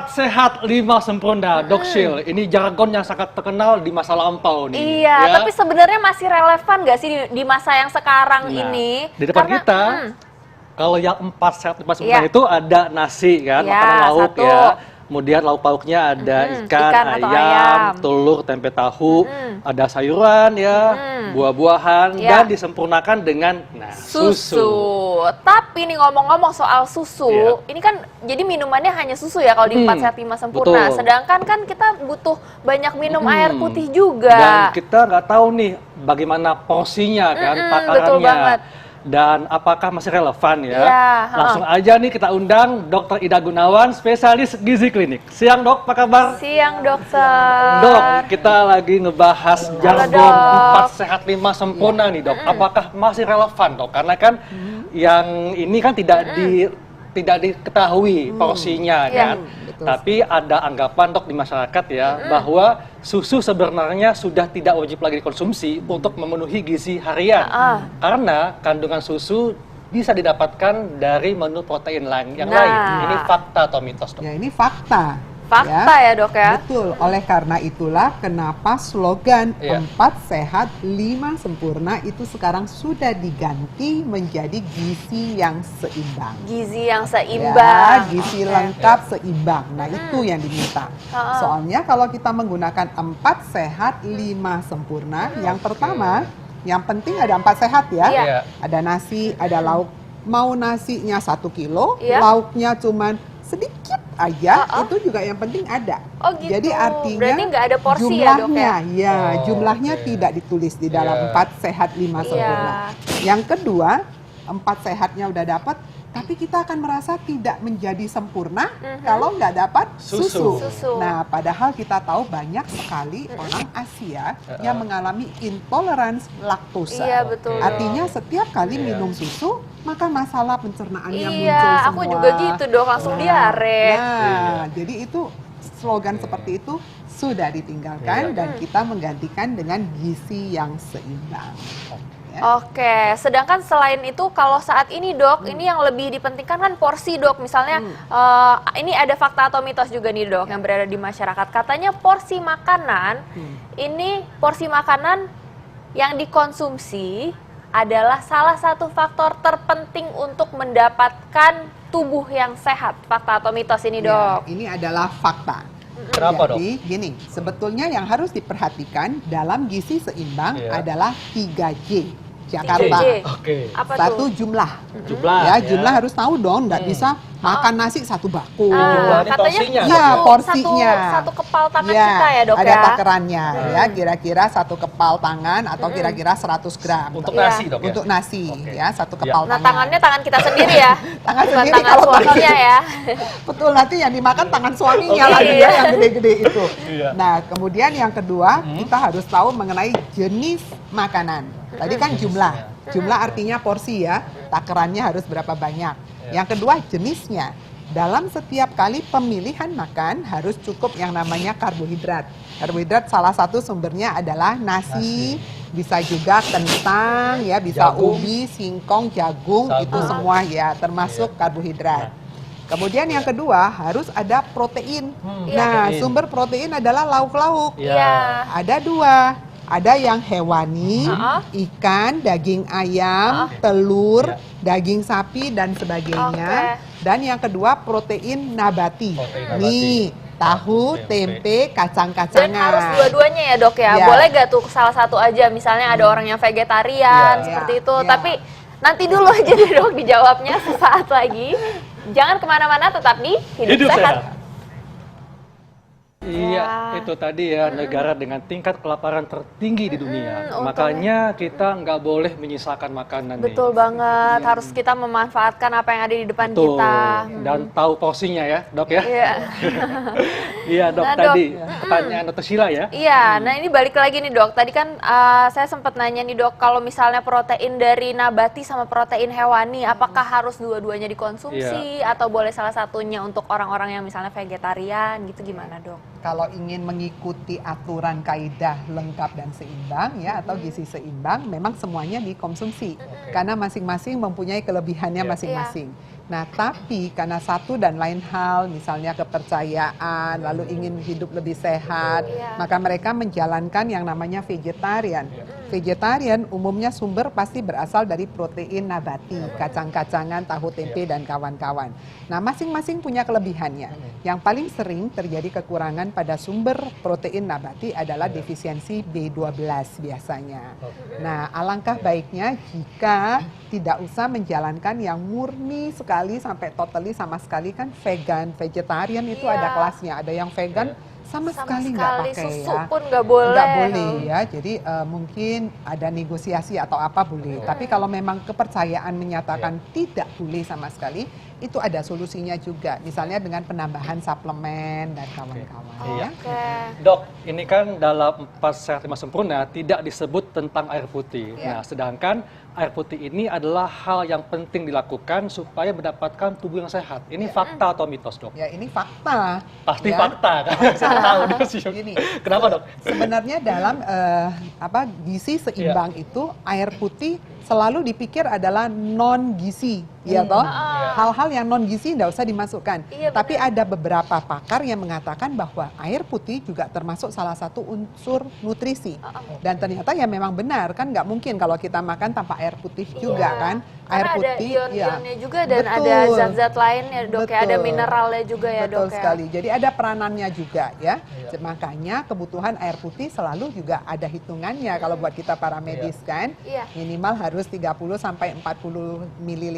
4 sehat 5 sempurna, Dok Shil. Ini jargon yang sangat terkenal di masa lampau nih. Iya, ya. tapi sebenarnya masih relevan nggak sih di masa yang sekarang ini? Di depan kita, kalau yang 4 sehat 5 sempurna itu ada nasi kan, makanan lauk ya. Kemudian lauk pauknya ada ikan, ayam, telur, tempe tahu, ada sayuran ya, buah-buahan, dan disempurnakan dengan susu. Tapi nih ngomong-ngomong soal susu, ini kan jadi minumannya hanya susu ya kalau di 4 sehat 5 sempurna. Betul. Sedangkan kan kita butuh banyak minum air putih juga. Dan kita nggak tahu nih bagaimana porsinya kan, takarannya. Betul banget. Dan apakah masih relevan ya? Langsung aja nih kita undang Dr. Ida Gunawan, spesialis gizi klinik. Siang Dok, apa kabar? Siang dokter. Dok, kita lagi ngebahas jargon 4 sehat 5 sempurna nih Dok. Apakah masih relevan Dok? Karena kan yang ini kan tidak diketahui porsinya kan. Tapi ada anggapan Dok di masyarakat ya bahwa susu sebenarnya sudah tidak wajib lagi dikonsumsi untuk memenuhi gizi harian. Karena kandungan susu bisa didapatkan dari menu protein yang lain. Ini fakta atau mitos Dok? Ya ini fakta. Fakta ya Dok ya? Betul, oleh karena itulah kenapa slogan 4 sehat 5 sempurna itu sekarang sudah diganti menjadi gizi yang seimbang. Gizi yang seimbang. Ya, gizi lengkap seimbang. Nah itu yang diminta. Soalnya kalau kita menggunakan 4 sehat 5 sempurna, yang pertama, yang penting ada 4 sehat ya. Ada nasi, ada lauk. Mau nasinya 1 kilo, lauknya cuman sedikit aja, itu juga yang penting ada. Gitu. Jadi artinya berarti nggak ada porsi jumlahnya, ya Dok ya? Jumlahnya tidak ditulis di dalam 4 sehat 5 sempurna. Yang kedua, 4 sehatnya udah dapat, tapi kita akan merasa tidak menjadi sempurna kalau nggak dapat susu. Nah, padahal kita tahu banyak sekali orang Asia yang mengalami intoleransi laktosa. Iya, betul. Artinya setiap kali minum susu, maka masalah pencernaannya muncul Iya, semua. aku juga gitu Dok, langsung diare. Nah, jadi itu slogan seperti itu sudah ditinggalkan dan kita menggantikan dengan gizi yang seimbang. Oke, sedangkan selain itu kalau saat ini Dok, ini yang lebih dipentingkan kan porsi Dok. Misalnya ini ada fakta atau mitos juga nih Dok yang berada di masyarakat. Katanya porsi makanan, ini porsi makanan yang dikonsumsi adalah salah satu faktor terpenting untuk mendapatkan tubuh yang sehat. Fakta atau mitos ini Dok? Ya, ini adalah fakta. Kenapa Dok? Jadi gini, sebetulnya yang harus diperhatikan dalam gizi seimbang adalah 3J. Jakarta. 3J. Apa Satu tuh? jumlah. Jumlah. Jumlah harus tahu dong, nggak bisa makan nasi 1 bakul. Katanya porsinya. Satu kepal tangan kita ya Dok ada ya? takarannya ya, kira-kira 1 kepal tangan atau kira-kira 100 gram. Untuk nasi Dok ya? Untuk nasi ya, 1 kepal Nah tangan. tangannya tangan kita sendiri ya? Tangan bukan sendiri tangan kalau suaminya ya? Betul, nanti yang dimakan tangan suaminya lagi ya, yang gede-gede itu. Nah, kemudian yang kedua, kita harus tahu mengenai jenis makanan. Tadi kan jumlah. Jumlah artinya porsi ya, takarannya harus berapa banyak. Yang kedua, jenisnya. Dalam setiap kali pemilihan makan harus cukup yang namanya karbohidrat. Karbohidrat salah satu sumbernya adalah nasi. Bisa juga kentang ya, bisa ubi, singkong, jagung, itu semua ya, termasuk karbohidrat. Kemudian yang kedua harus ada protein. Nah, sumber protein adalah lauk-lauk. Ada 2. Ada yang hewani, ikan, daging ayam, telur, daging sapi, dan sebagainya. Dan yang kedua protein nabati. Nih, tahu, tempe, kacang-kacangan. Dan harus dua-duanya ya Dok ya? Boleh gak tuh salah satu aja? Misalnya ada orang yang vegetarian, seperti itu. Tapi nanti dulu aja deh Dok dijawabnya sesaat lagi. Jangan kemana-mana, tetap di Hidup Sehat. Iya, itu tadi ya, negara dengan tingkat kelaparan tertinggi di dunia. Makanya kita nggak boleh menyisakan makanan. Betul banget, harus kita memanfaatkan apa yang ada di depan kita. Dan tahu porsinya ya, Dok ya? Iya. Iya Dok, tadi pertanyaan Dr. Sheila ya? Iya, nah ini balik lagi nih Dok. Tadi kan saya sempat nanya nih Dok, kalau misalnya protein dari nabati sama protein hewani, apakah harus dua-duanya dikonsumsi atau boleh salah satunya untuk orang-orang yang misalnya vegetarian gitu, gimana Dok? Kalau ingin mengikuti aturan kaidah lengkap dan seimbang ya, atau gizi seimbang, memang semuanya dikonsumsi karena masing-masing mempunyai kelebihannya masing-masing. Nah, tapi karena satu dan lain hal, misalnya kepercayaan, lalu ingin hidup lebih sehat, Iya. maka mereka menjalankan yang namanya vegetarian. Vegetarian umumnya sumber pasti berasal dari protein nabati, kacang-kacangan, tahu tempe, dan kawan-kawan. Nah, masing-masing punya kelebihannya. Yang paling sering terjadi kekurangan pada sumber protein nabati adalah defisiensi B12 biasanya. Nah, alangkah baiknya jika tidak usah menjalankan yang murni sekali sampai totally sama sekali kan vegan, vegetarian itu Iya. ada kelasnya. Ada yang vegan sama sekali nggak pakai susu ya. pun nggak boleh. Nggak boleh ya. Jadi mungkin ada negosiasi atau apa boleh. Tapi kalau memang kepercayaan menyatakan tidak boleh sama sekali, itu ada solusinya juga. Misalnya dengan penambahan suplemen dan kawan-kawan ya. Oke. Dok, ini kan dalam 4 Sehat 5 Sempurna tidak disebut tentang air putih. Iya. Nah, sedangkan air putih ini adalah hal yang penting dilakukan supaya mendapatkan tubuh yang sehat. Ini fakta atau mitos, Dok? Ya ini fakta. Pasti ya. fakta kan? Saya tahu dia sih. Gini, Kenapa, Dok? Sebenarnya dalam gizi seimbang itu air putih selalu dipikir adalah non gizi, ya toh. Hal-hal yang non gizi tidak usah dimasukkan. Iya, Tapi benar. ada beberapa pakar yang mengatakan bahwa air putih juga termasuk salah satu unsur nutrisi. Dan ternyata ya memang benar kan, nggak mungkin kalau kita makan tanpa air putih juga Iya. kan. Karena Air ada putih, ion-ionnya juga dan ada Betul. zat-zat lainnya, Dok ya. Ada Betul. mineralnya juga ya, Betul Dok ya. sekali. Jadi ada peranannya juga ya. Makanya kebutuhan air putih selalu juga ada hitungannya kalau buat kita para medis kan. Iya. Minimal harus 30 sampai 40 ml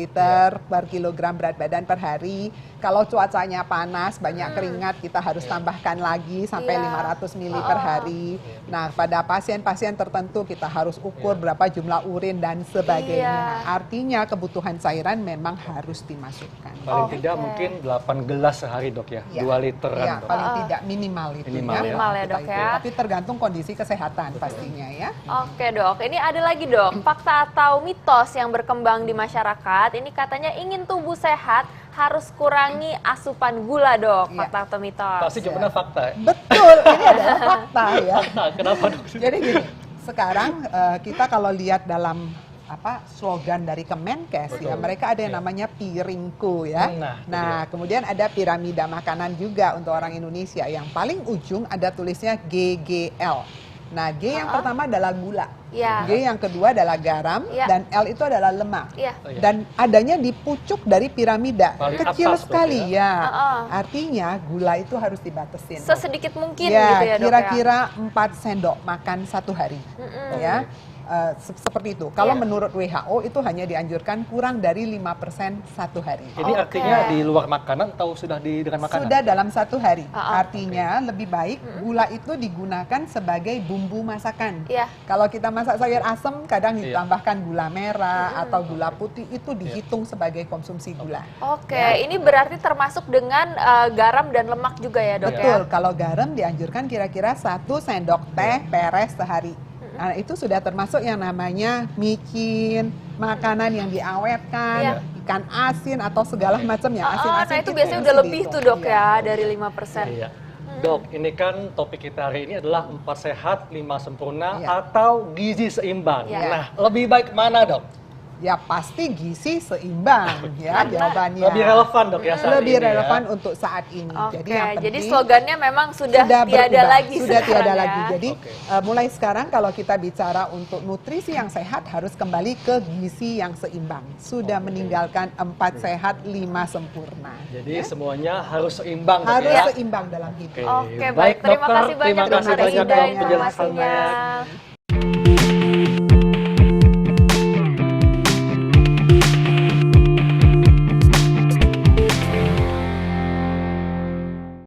per kilogram berat badan per hari. Kalau cuacanya panas, banyak keringat, kita harus tambahkan lagi sampai Iya. 500 ml per hari. Nah, pada pasien-pasien tertentu kita harus ukur berapa jumlah urin dan sebagainya. Iya. Artinya kebutuhan cairan memang harus dimasukkan. Paling Oke. tidak mungkin 8 gelas sehari, Dok ya. Ya. 2 literan, Ya, Dok. paling tidak minimal itu Minimal ya. Minimal ya, Kita Dok, itu. ya. Tapi tergantung kondisi kesehatan pastinya ya. Oke, Dok. Ini ada lagi, Dok. Fakta atau mitos yang berkembang di masyarakat. Ini katanya ingin tubuh sehat harus kurangi asupan gula, Dok. Iya. Fakta atau mitos? Pasti jawabannya fakta ya. Betul, ini adalah fakta ya. Fakta, kenapa, Dok? Jadi gini, sekarang kita kalau lihat dalam slogan dari Kemenkes ya, mereka ada yang namanya piringku ya. Nah, Kemudian ada piramida makanan juga untuk orang Indonesia. Yang paling ujung ada tulisnya GGL. Nah, G yang pertama adalah gula. Iya. G yang kedua adalah garam Iya. dan L itu adalah lemak. Iya. Oh, iya. Dan adanya di pucuk dari piramida, Paling kecil atas, Dok, sekali ya. Heeh. Artinya gula itu harus dibatasin. Sesedikit mungkin Ya, gitu ya, Dok ya. kira-kira 4 sendok makan satu hari. Ya. Seperti itu. Kalau Iya. menurut WHO itu hanya dianjurkan kurang dari 5% satu hari. Ini Oke. artinya di luar makanan atau sudah dengan makanan? Sudah dalam satu hari. Ah, ah. Artinya lebih baik gula itu digunakan sebagai bumbu masakan. Iya. Kalau kita masak sayur asem kadang Iya. ditambahkan gula merah atau gula putih, itu dihitung sebagai konsumsi gula. Oke, ini berarti termasuk dengan garam dan lemak juga ya, Dok Betul, ya? kalau garam dianjurkan kira-kira 1 sendok teh peres sehari. Nah, itu sudah termasuk yang namanya micin, makanan yang diawetkan, Iya. ikan asin atau segala macam yang Nah asin-asin. itu biasanya udah lebih tuh, Dok ya, dari 5%. Iya. Dok, ini kan topik kita hari ini adalah 4 sehat, 5 sempurna Iya. atau gizi seimbang. Iya. Nah, lebih baik mana, Dok? Ya pasti gizi seimbang ya jawabannya. Lebih relevan, Dok ya saat Lebih ini, ya. relevan untuk saat ini. Oke, Jadi yang jadi penting slogannya memang sudah tiada berubah, lagi sudah tiada sekarang lagi. ya. Jadi Oke. mulai sekarang kalau kita bicara untuk nutrisi yang sehat harus kembali ke gizi yang seimbang. Sudah meninggalkan 4 sehat, 5 sempurna. Jadi semuanya harus seimbang, Dok, Harus ya. seimbang dalam hidup. Oke. Oke, baik. Terima dokter. kasih banyak, Terima kasih Dokter banyak, Ida, Dok, penjelasannya. informasinya.